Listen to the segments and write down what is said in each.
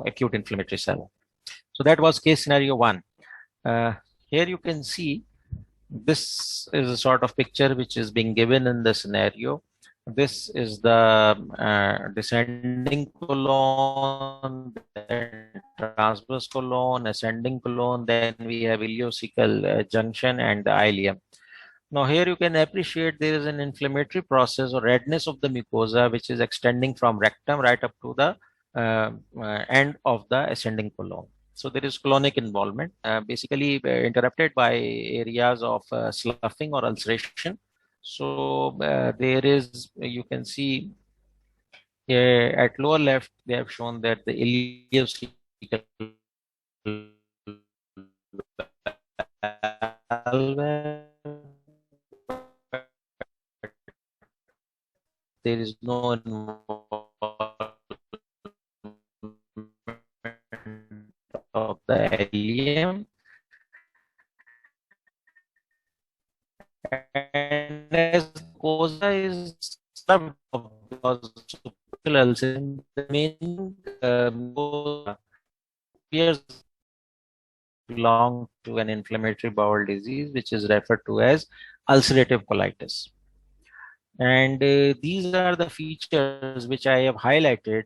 acute inflammatory cell. So that was case scenario 1. Here you can see this is a sort of picture which is being given in the scenario. This is the descending colon, then transverse colon, ascending colon, then we have ileocecal junction and the ileum. Now here you can appreciate there is an inflammatory process or redness of the mucosa which is extending from rectum right up to the end of the ascending colon. So there is colonic involvement, basically interrupted by areas of sloughing or ulceration. So there is, you can see at lower left, they have shown that the ileocecal valve, there is no involvement of the ileum, and as the mucosa is stuffed because ulceration, the main mucosa appears to belong to an inflammatory bowel disease which is referred to as ulcerative colitis. And these are the features which I have highlighted,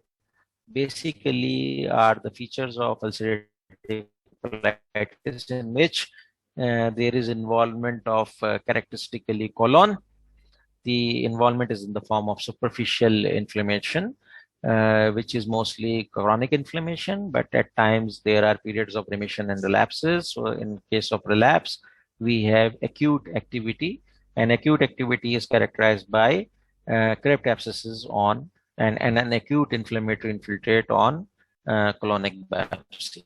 basically are the features of ulcerative colitis in which there is involvement of characteristically colon. The involvement is in the form of superficial inflammation, which is mostly chronic inflammation, but at times there are periods of remission and relapses. So in case of relapse, we have acute activity, and acute activity is characterized by crypt abscesses on and an acute inflammatory infiltrate on colonic biopsy.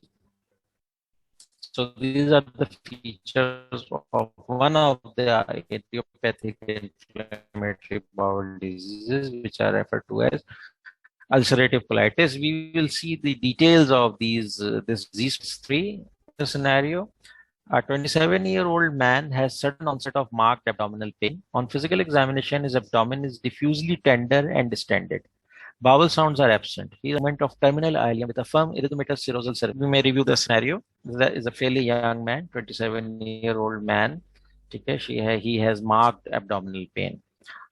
So these are the features of one of the idiopathic inflammatory bowel diseases which are referred to as ulcerative colitis. We will see the details of these this disease 3 scenario. A 27-year-old man has sudden onset of marked abdominal pain. On physical examination, his abdomen is diffusely tender and distended. Bowel sounds are absent. He is a movement of terminal ileum with a firm erythematous serosal cerebellum. We may review the scenario. That is a fairly young man, 27-year-old man. Okay, he has marked abdominal pain.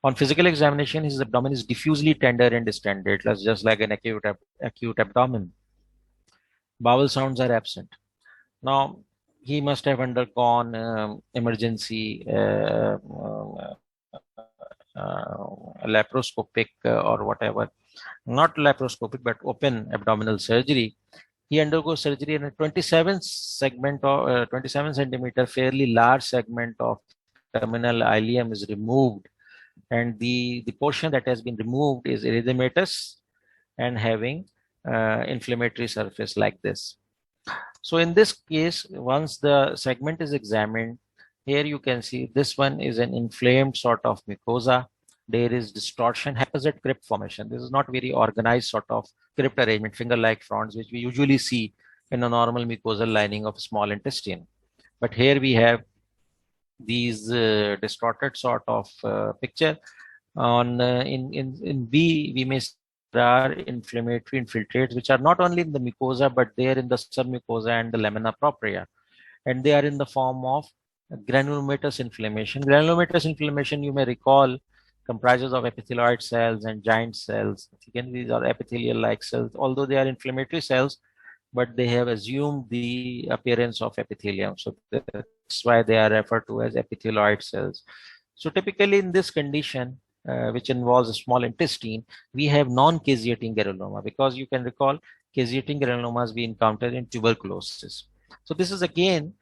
On physical examination, his abdomen is diffusely tender and distended, just like an acute abdomen. Bowel sounds are absent. Now, he must have undergone emergency laparoscopic or whatever, not laparoscopic, but open abdominal surgery. He undergoes surgery in a 27 centimeter, fairly large segment of terminal ileum is removed, and the portion that has been removed is erythematous and having inflammatory surface like this. So in this case, once the segment is examined, here you can see this one is an inflamed sort of mucosa. There is distortion, haphazard crypt formation. This is not very organized sort of crypt arrangement, finger-like fronds, which we usually see in a normal mucosal lining of small intestine. But here we have these distorted sort of picture. On in B, we may there are inflammatory infiltrates which are not only in the mucosa but they are in the submucosa and the lamina propria, and they are in the form of granulomatous inflammation. Granulomatous inflammation, you may recall, comprises of epithelioid cells and giant cells. Again, these are epithelial-like cells, although they are inflammatory cells, but they have assumed the appearance of epithelium. So that's why they are referred to as epithelioid cells. So typically in this condition, which involves a small intestine, we have non-caseating granuloma, because you can recall caseating granulomas we encountered in tuberculosis. So this is again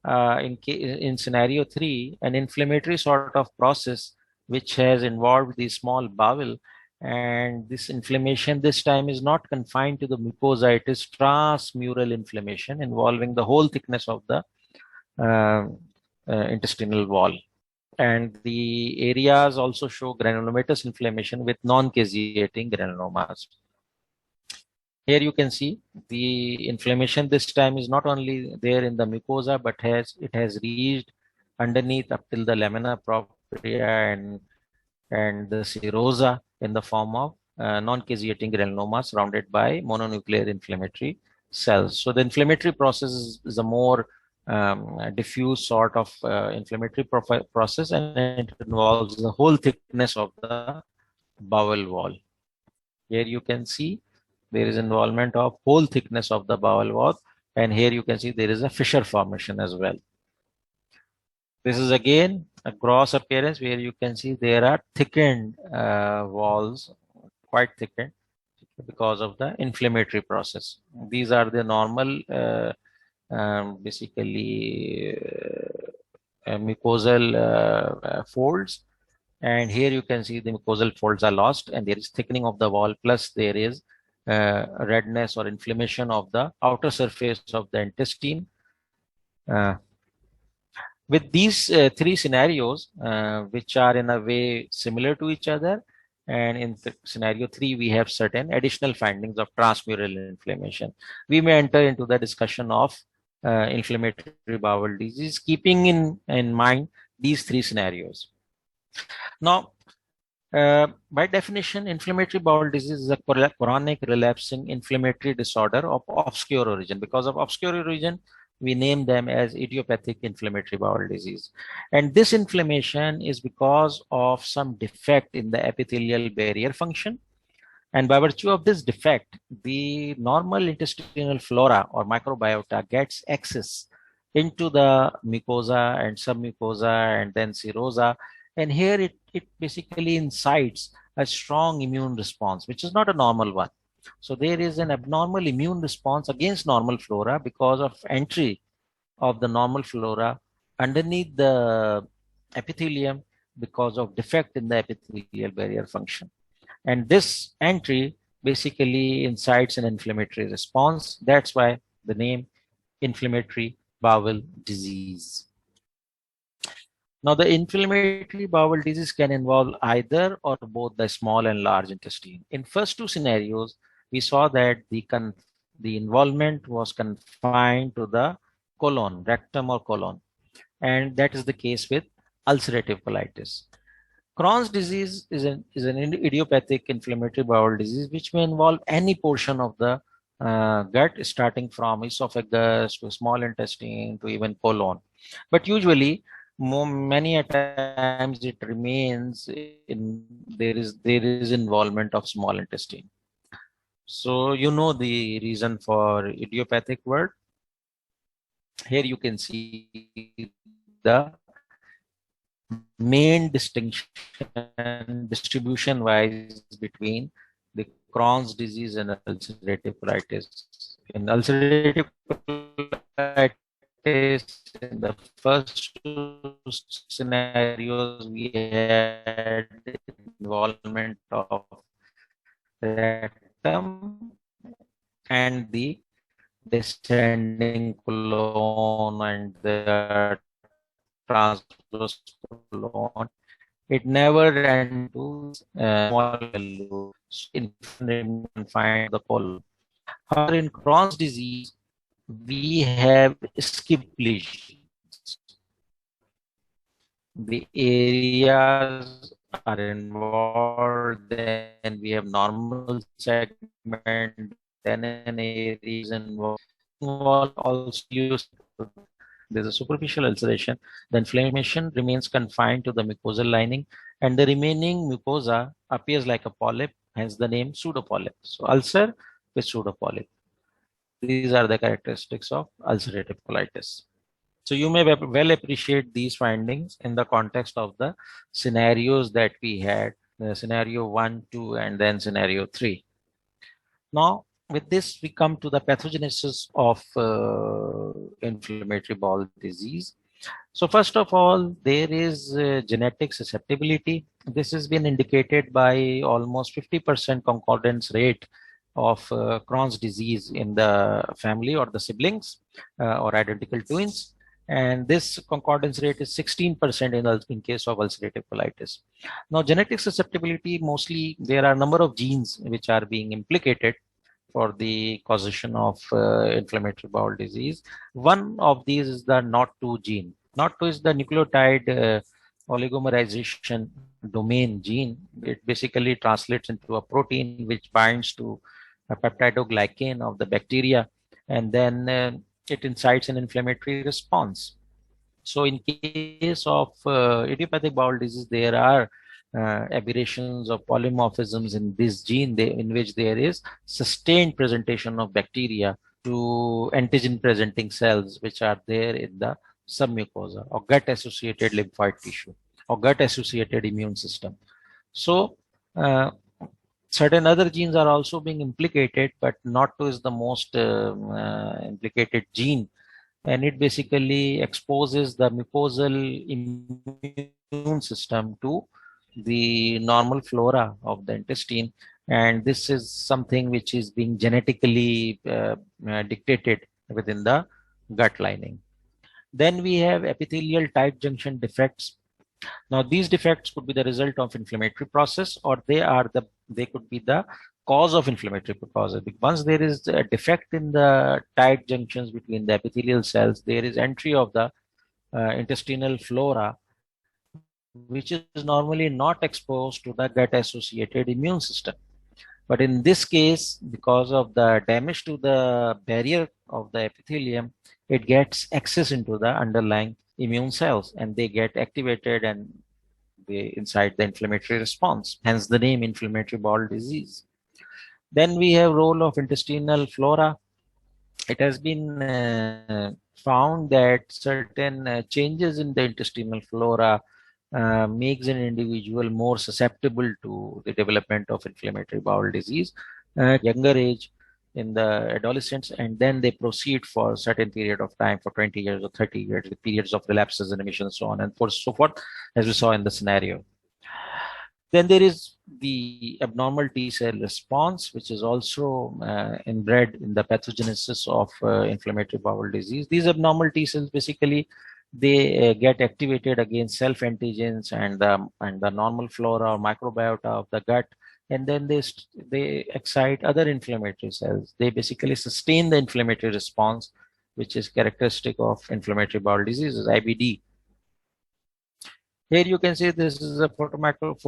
in scenario 3, an inflammatory sort of process which has involved the small bowel, and this inflammation this time is not confined to the mucosa, it is transmural inflammation involving the whole thickness of the intestinal wall. And the areas also show granulomatous inflammation with non-caseating granulomas. Here you can see the inflammation this time is not only there in the mucosa, but it has reached underneath up till the lamina propria and the serosa in the form of non-caseating granulomas surrounded by mononuclear inflammatory cells. So the inflammatory process is a more diffuse sort of inflammatory process, and it involves the whole thickness of the bowel wall. Here you can see there is involvement of whole thickness of the bowel wall, and here you can see there is a fissure formation as well. This is again a gross appearance where you can see there are thickened walls, quite thickened, because of the inflammatory process. These are the normal basically mucosal folds, and here you can see the mucosal folds are lost and there is thickening of the wall, plus there is redness or inflammation of the outer surface of the intestine. With these three scenarios, which are in a way similar to each other, and in scenario 3 we have certain additional findings of transmural inflammation, we may enter into the discussion of inflammatory bowel disease, keeping in mind these three scenarios. Now, by definition, inflammatory bowel disease is a chronic relapsing inflammatory disorder of obscure origin. Because of obscure origin, we name them as idiopathic inflammatory bowel disease. And this inflammation is because of some defect in the epithelial barrier function. And by virtue of this defect, the normal intestinal flora or microbiota gets access into the mucosa and submucosa and then serosa. And here it basically incites a strong immune response, which is not a normal one. So there is an abnormal immune response against normal flora because of entry of the normal flora underneath the epithelium because of defect in the epithelial barrier function. And this entry basically incites an inflammatory response. That's why the name inflammatory bowel disease. Now, the inflammatory bowel disease can involve either or both the small and large intestine. In first two scenarios, we saw that the involvement was confined to the colon, rectum or colon, and that is the case with ulcerative colitis. Crohn's disease is an idiopathic inflammatory bowel disease which may involve any portion of the gut, starting from esophagus to small intestine to even colon. But usually, many a times it remains in there is involvement of small intestine. So you know the reason for idiopathic word. Here you can see the main distinction distribution wise between the Crohn's disease and ulcerative colitis. In ulcerative colitis, in the first two scenarios, we had involvement of rectum and the descending colon and the transverse colon. It never ran to small value in find the colon. However, in Crohn's disease, we have skip lesions. The areas are involved, then we have normal segment, then an area is involved. Also used, there's a superficial ulceration. The inflammation remains confined to the mucosal lining, and the remaining mucosa appears like a polyp, hence the name pseudopolyp. So ulcer with pseudopolyp. These are the characteristics of ulcerative colitis. So you may well appreciate these findings in the context of the scenarios that we had, scenario 1, 2, and then scenario 3. Now, with this, we come to the pathogenesis of inflammatory bowel disease. So first of all, there is genetic susceptibility. This has been indicated by almost 50% concordance rate of Crohn's disease in the family or the siblings or identical twins. And this concordance rate is 16% in case of ulcerative colitis. Now, genetic susceptibility, mostly there are a number of genes which are being implicated for the causation of inflammatory bowel disease. One of these is the NOT2 gene. NOT2 is the nucleotide oligomerization domain gene. It basically translates into a protein which binds to a peptidoglycan of the bacteria and then it incites an inflammatory response. So in case of idiopathic bowel disease, there are aberrations or polymorphisms in this gene in which there is sustained presentation of bacteria to antigen presenting cells which are there in the submucosa or gut associated lymphoid tissue or gut associated immune system. So certain other genes are also being implicated, but NOT2 is the most implicated gene, and it basically exposes the mucosal immune system to the normal flora of the intestine, and this is something which is being genetically dictated within the gut lining. Then we have epithelial tight junction defects. Now these defects could be the result of inflammatory process, or they could be the cause of inflammatory process. Once there is a defect in the tight junctions between the epithelial cells, there is entry of the intestinal flora, which is normally not exposed to the gut associated immune system. But in this case, because of the damage to the barrier of the epithelium, it gets access into the underlying immune cells, and they get activated and they incite the inflammatory response, hence the name inflammatory bowel disease. Then we have role of intestinal flora. It has been found that certain changes in the intestinal flora makes an individual more susceptible to the development of inflammatory bowel disease at younger age, in the adolescents, and then they proceed for a certain period of time, for 20 years or 30 years, with periods of relapses and remissions, so on and so forth, as we saw in the scenario. Then there is the abnormal T cell response, which is also inbred in the pathogenesis of inflammatory bowel disease. These abnormal T cells basically they get activated against self antigens and the normal flora or microbiota of the gut, and then they excite other inflammatory cells. They basically sustain the inflammatory response, which is characteristic of inflammatory bowel diseases, IBD. Here you can see this is a photographic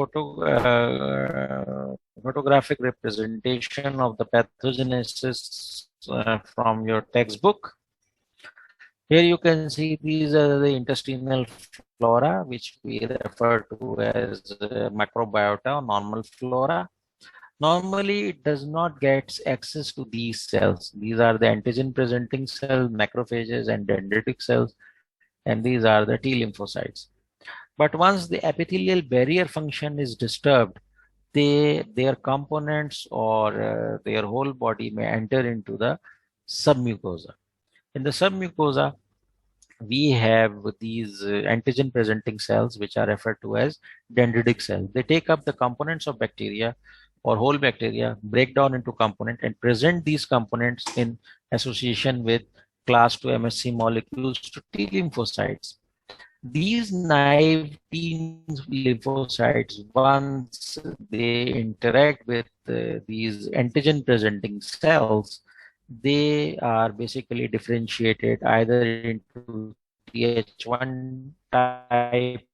representation of the pathogenesis from your textbook. Here you can see these are the intestinal flora, which we refer to as microbiota, normal flora. Normally, it does not get access to these cells. These are the antigen presenting cells, macrophages and dendritic cells, and these are the T lymphocytes. But once the epithelial barrier function is disturbed, their components or their whole body may enter into the submucosa. In the submucosa, we have these antigen presenting cells, which are referred to as dendritic cells. They take up the components of bacteria or whole bacteria, break down into components and present these components in association with class 2 MHC molecules to T lymphocytes. These naive T lymphocytes, once they interact with these antigen presenting cells, they are basically differentiated either into Th1 type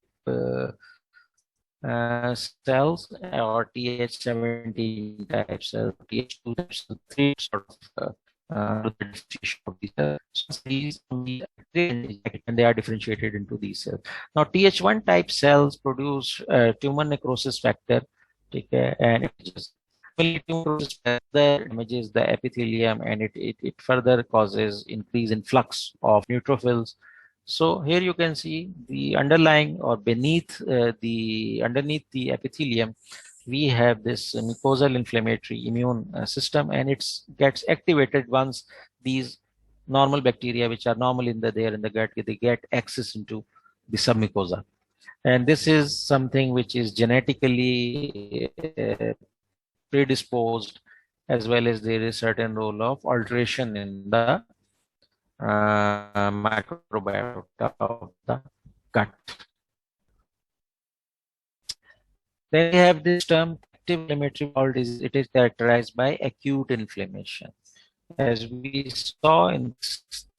cells or Th17 type cells, Th2 type cells, three sort of these and they are differentiated into these cells. Now Th1 type cells produce tumor necrosis factor, and it just damages the epithelium, and it further causes increase in flux of neutrophils. So here you can see the underlying or underneath the epithelium, we have this mucosal inflammatory immune system, and it gets activated once these normal bacteria, which are normal in the gut, they get access into the submucosa. And this is something which is genetically predisposed, as well as there is certain role of alteration in the microbiota of the gut. Then we have this term active inflammatory bowel disease. It is characterized by acute inflammation. As we saw in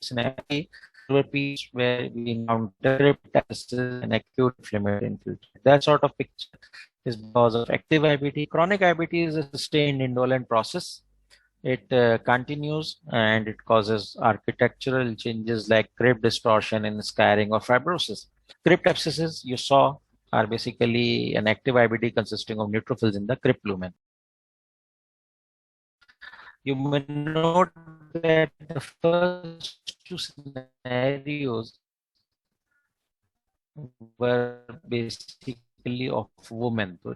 scenario, where we encounter metastasis and acute inflammatory infiltrate. That sort of picture is because of active IBD. Chronic IBD is a sustained indolent process It continues and it causes architectural changes like crypt distortion and scarring or fibrosis. Crypt abscesses you saw are basically an active IBD consisting of neutrophils in the crypt lumen. You may note that the first two scenarios were basically of women. So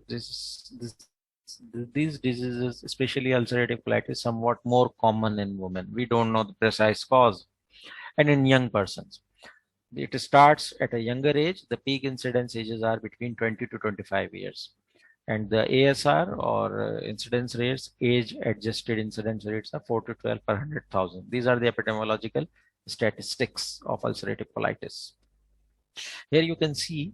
these diseases, especially ulcerative colitis, somewhat more common in women. We don't know the precise cause, and in young persons. It starts at a younger age. The peak incidence ages are between 20 to 25 years. And the ASR or incidence rates, age adjusted incidence rates are 4 to 12 per 100,000. These are the epidemiological statistics of ulcerative colitis. Here you can see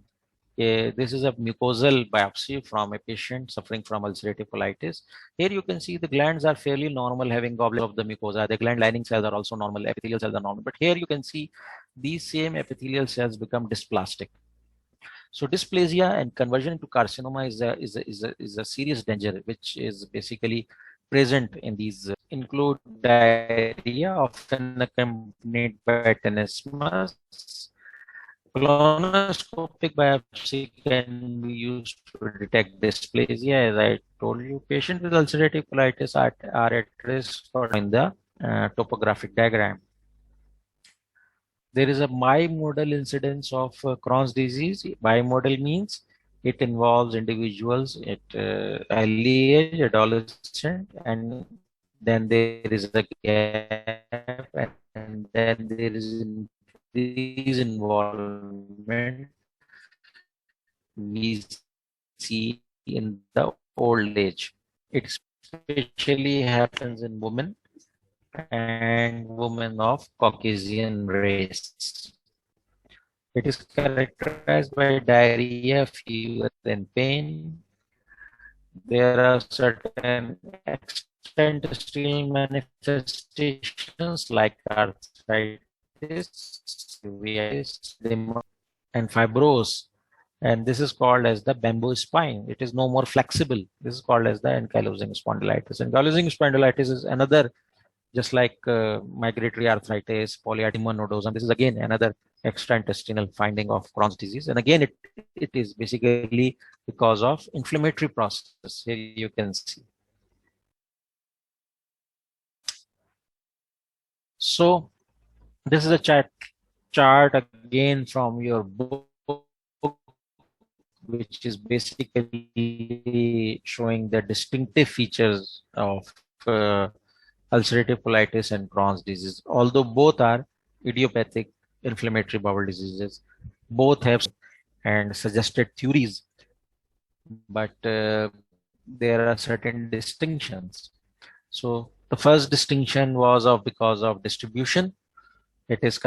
this is a mucosal biopsy from a patient suffering from ulcerative colitis. Here you can see the glands are fairly normal, having goblet of the mucosa. The gland lining cells are also normal, epithelial cells are normal. But here you can see these same epithelial cells become dysplastic. So dysplasia and conversion to carcinoma is a serious danger, which is basically present in these include diarrhea, often accompanied by tenesmus. Colonoscopic biopsy can be used to detect dysplasia. As I told you, patients with ulcerative colitis are at risk for in the topographic diagram. There is a bimodal incidence of Crohn's disease. Bimodal means it involves individuals at early age, adolescent, and then there is a gap, and then there is increased involvement we see in the old age. It especially happens in women and women of Caucasian race. It is characterized by diarrhea, fever, and pain. There are certain extraintestinal manifestations like arthritis, uveitis, and fibrose. And this is called as the bamboo spine. It is no more flexible. This is called as the ankylosing spondylitis. Ankylosing spondylitis is another, just like migratory arthritis, polyarteritis nodosum. This is again another extraintestinal finding of Crohn's disease. And again, it is basically because of inflammatory process. Here you can see. So this is a chart again from your book, which is basically showing the distinctive features of ulcerative colitis and Crohn's disease. Although both are idiopathic inflammatory bowel diseases, both have and suggested theories, but there are certain distinctions. So the first distinction was because of distribution. It is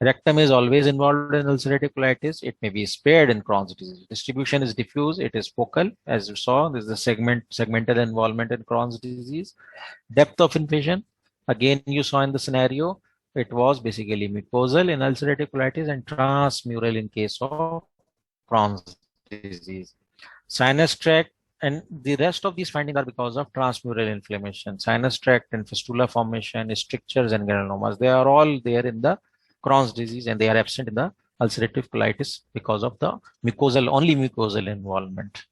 rectum is always involved in ulcerative colitis. It may be spared in Crohn's disease. Distribution is diffuse. It is focal. As you saw, this is the segmental involvement in Crohn's disease. Depth of invasion, again, you saw in the scenario, it was basically mucosal in ulcerative colitis and transmural in case of Crohn's disease. Sinus tract, and the rest of these findings are because of transmural inflammation. Sinus tract and fistula formation, strictures and granulomas, they are all there in the Crohn's disease and they are absent in the ulcerative colitis because of the only mucosal involvement.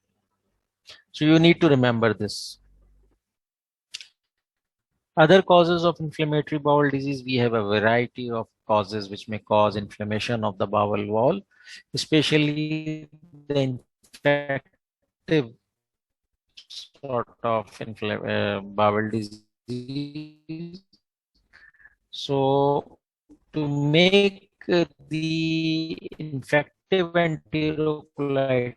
So you need to remember this. Other causes of inflammatory bowel disease, we have a variety of causes which may cause inflammation of the bowel wall, especially the infective sort of bowel disease. So to make the infective enterocolitis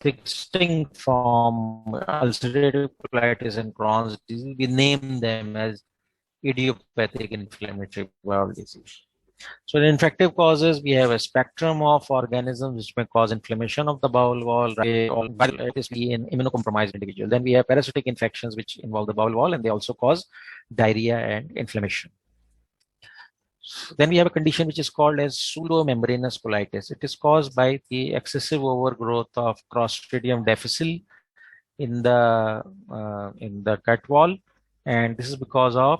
distinct from ulcerative colitis and Crohn's disease, we name them as idiopathic inflammatory bowel disease. So in infective causes, we have a spectrum of organisms which may cause inflammation of the bowel wall, in immunocompromised individuals. Then we have parasitic infections which involve the bowel wall and they also cause diarrhea and inflammation. Then we have a condition which is called as pseudomembranous colitis. It is caused by the excessive overgrowth of Clostridium difficile in the gut wall, and this is because of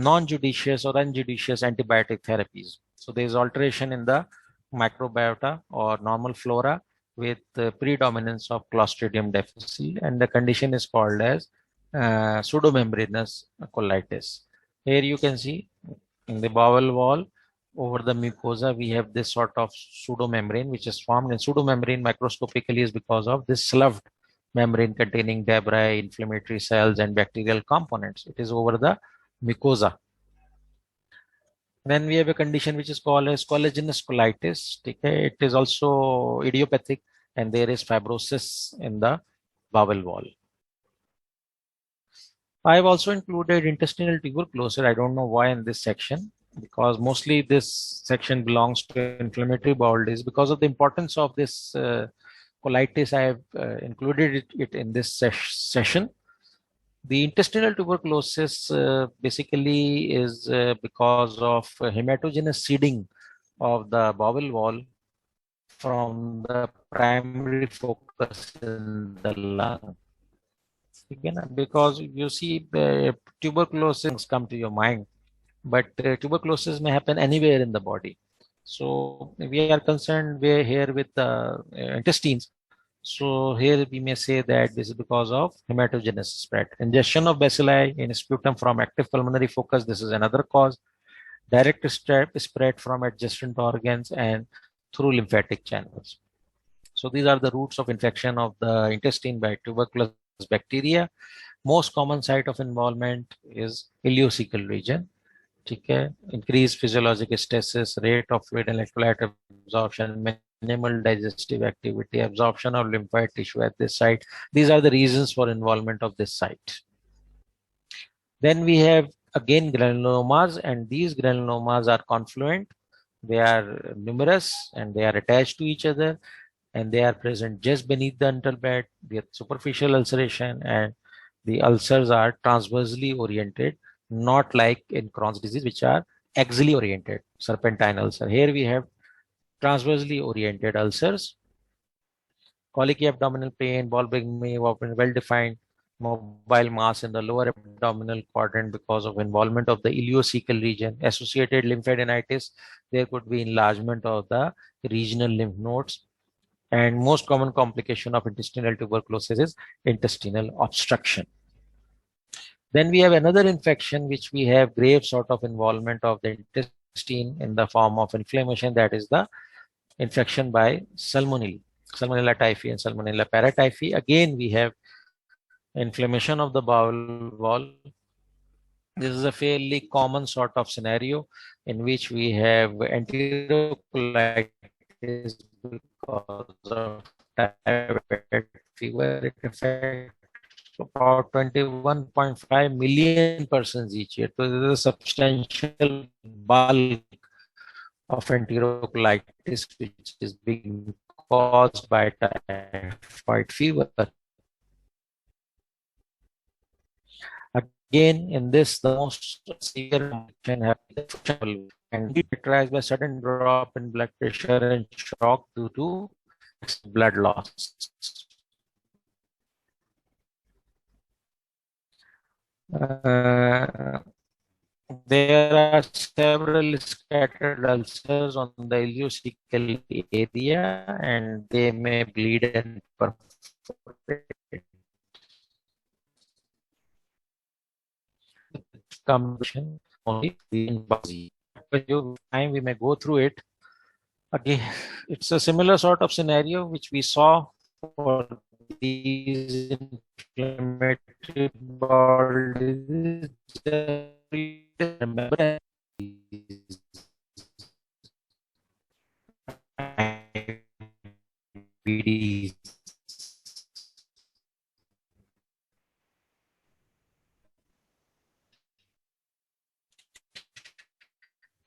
non-judicious or unjudicious antibiotic therapies. So there is alteration in the microbiota or normal flora with the predominance of Clostridium difficile, and the condition is called as pseudomembranous colitis. Here you can see in the bowel wall over the mucosa we have this sort of pseudomembrane which is formed, and pseudomembrane microscopically is because of this sloughed membrane containing debris, inflammatory cells, and bacterial components. It is over the mucosa. Then we have a condition which is called as collagenous colitis. Okay? It is also idiopathic, and there is fibrosis in the bowel wall. I have also included intestinal tuberculosis. I don't know why in this section, because mostly this section belongs to inflammatory bowel disease. Because of the importance of this colitis, I have included it in this session. The intestinal tuberculosis basically is because of hematogenous seeding of the bowel wall from the primary focus in the lung. Again, because you see tuberculosis come to your mind, but tuberculosis may happen anywhere in the body. So we are concerned here with the intestines. So here we may say that this is because of hematogenous spread. Ingestion of bacilli in sputum from active pulmonary focus, this is another cause. Direct spread from adjacent organs and through lymphatic channels. So these are the routes of infection of the intestine by tuberculosis bacteria. Most common site of involvement is ileocecal region. Okay. Increased physiologic stasis, rate of fluid and electrolyte absorption, minimal digestive activity, absorption of lymphoid tissue at this site. These are the reasons for involvement of this site. Then we have again granulomas, and these granulomas are confluent. They are numerous and they are attached to each other, and they are present just beneath the antral bed with superficial ulceration, and the ulcers are transversely oriented, not like in Crohn's disease, which are axially oriented, serpentine ulcer. Here we have transversely oriented ulcers. Colicky abdominal pain, ball bearing well defined mobile mass in the lower abdominal quadrant because of involvement of the ileocecal region. Associated lymphadenitis, there could be enlargement of the regional lymph nodes. And most common complication of intestinal tuberculosis is intestinal obstruction. Then we have another infection which we have grave sort of involvement of the intestine in the form of inflammation, that is the infection by Salmonella, Salmonella typhi and Salmonella paratyphi. Again, we have inflammation of the bowel wall. This is a fairly common sort of scenario in which we have enterocolitis because of typhoid fever. It affects about 21.5 million persons each year. So there is a substantial bulk of enterocolitis which is being caused by typhoid fever. Again, in this, the most severe condition happens and characterized by sudden drop in blood pressure and shock due to blood loss. There are several scattered ulcers on the ileocecal area, and they may bleed and perforate. Combination only in Bazi. Time we may go through it. Again, it's a similar sort of scenario which we saw for these inflammatory bowel disease. Remember,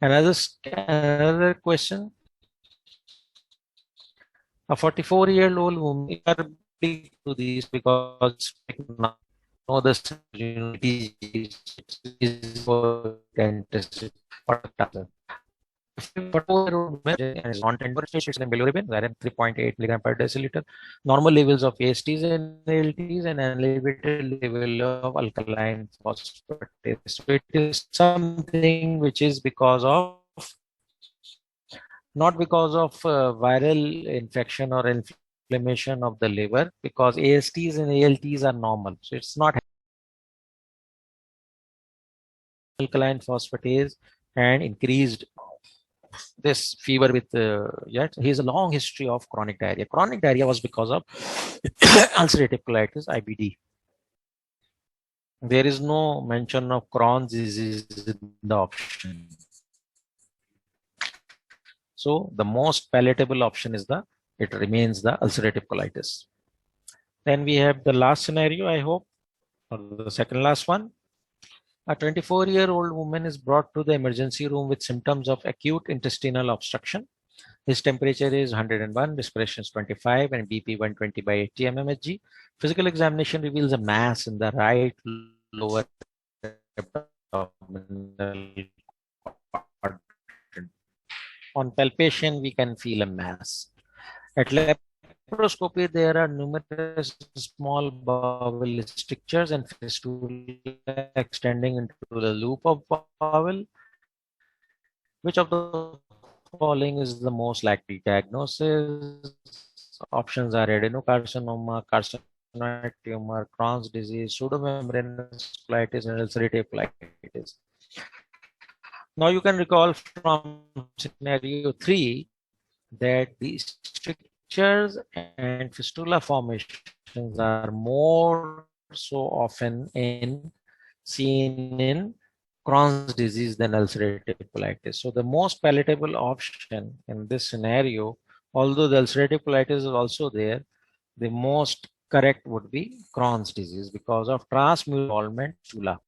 another question. A 44-year-old woman are big to these because know the is for dentist. is non-tender stage in bilirubin, wherein 3.8 milligram per deciliter. Normal levels of ASTs and ALTs, and elevated level of alkaline phosphatase. So it is something which is because of, not because of viral infection or inflammation of the liver, because ASTs and ALTs are normal. So it's not alkaline phosphatase and increased this fever with yet he has a long history of chronic diarrhea. Chronic diarrhea was because of ulcerative colitis, IBD. There is no mention of Crohn's disease in the option. So the most palatable option is it remains the ulcerative colitis. Then we have the last scenario, I hope, or the second last one. A 24-year-old woman is brought to the emergency room with symptoms of acute intestinal obstruction. His temperature is 101, respiration is 25, and BP 120 by 80 mmHg. Physical examination reveals a mass in the right lower abdominal quadrant. On palpation, we can feel a mass. At laparoscopy, there are numerous small bowel strictures and fistula extending into the loop of bowel. Which of the following is the most likely diagnosis? Options are adenocarcinoma, carcinoid tumor, Crohn's disease, pseudomembranous colitis, and ulcerative colitis. Now you can recall from scenario 3 that these strictures and fistula formations are more so often seen in Crohn's disease than ulcerative colitis. So the most palatable option in this scenario, although the ulcerative colitis is also there, the most correct would be Crohn's disease because of transmural involvement fistula.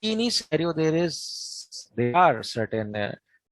In each scenario, there are certain